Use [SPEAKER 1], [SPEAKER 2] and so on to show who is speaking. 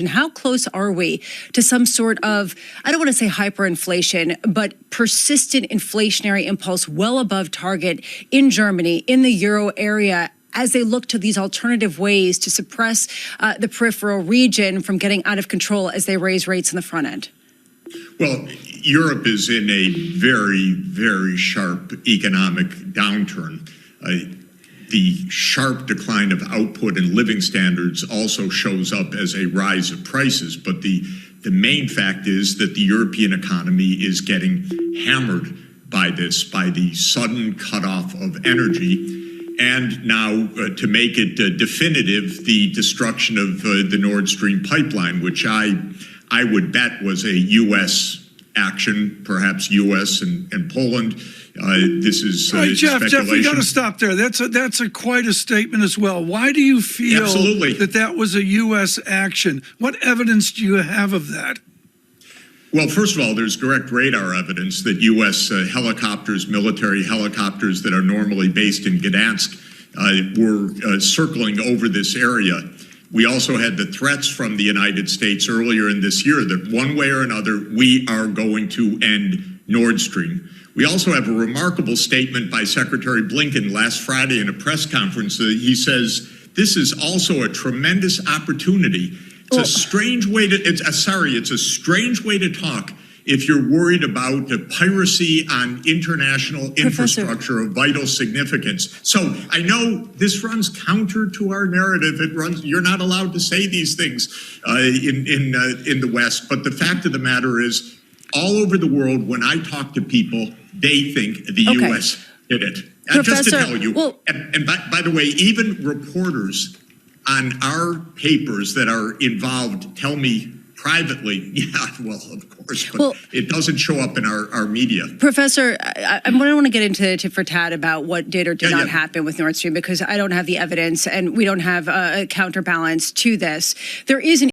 [SPEAKER 1] And how close are we to some sort of, I don't want to say hyperinflation, but persistent inflationary impulse well above target in Germany, in the euro area, as they look to these alternative ways to suppress the peripheral region from getting out of control as they raise rates in the front end?
[SPEAKER 2] Well, Europe is in a very, very sharp economic downturn. The sharp decline of output and living standards also shows up as a rise of prices. But the main fact is that the European economy is getting hammered by this, by the sudden cutoff of energy. And now, to make it definitive, the destruction of the Nord Stream pipeline, which I would bet was a U.S. action, perhaps U.S. and Poland. This is
[SPEAKER 3] Jeff, we got to
[SPEAKER 2] speculation.
[SPEAKER 3] stop there. That's quite a statement as well. Why do you feel that was a U.S. action? What evidence do you have of that?
[SPEAKER 2] Well, first of all, there's direct radar evidence that U.S. Helicopters, military helicopters that are normally based in Gdansk, were circling over this area. We also had the threats from the United States earlier in this year that one way or another, we are going to end Nord Stream. We also have a remarkable statement by Secretary Blinken last Friday in a press conference. He says, this is also a tremendous opportunity. It's a strange way to, it's a strange way to talk if you're worried about the piracy on international infrastructure of vital significance. So I know this runs counter to our narrative. It runs, you're not allowed to say these things in the West. But the fact of the matter is, all over the world, when I talk to people, they think the U.S. did it. Just to tell you, and by the way, even reporters on our papers that are involved tell me privately, yeah, well, of course, but it doesn't show up in our media.
[SPEAKER 1] Professor, I don't want to get into tit for tat about what did or did not happen with Nord Stream, because I don't have the evidence and we don't have a counterbalance to this. There is an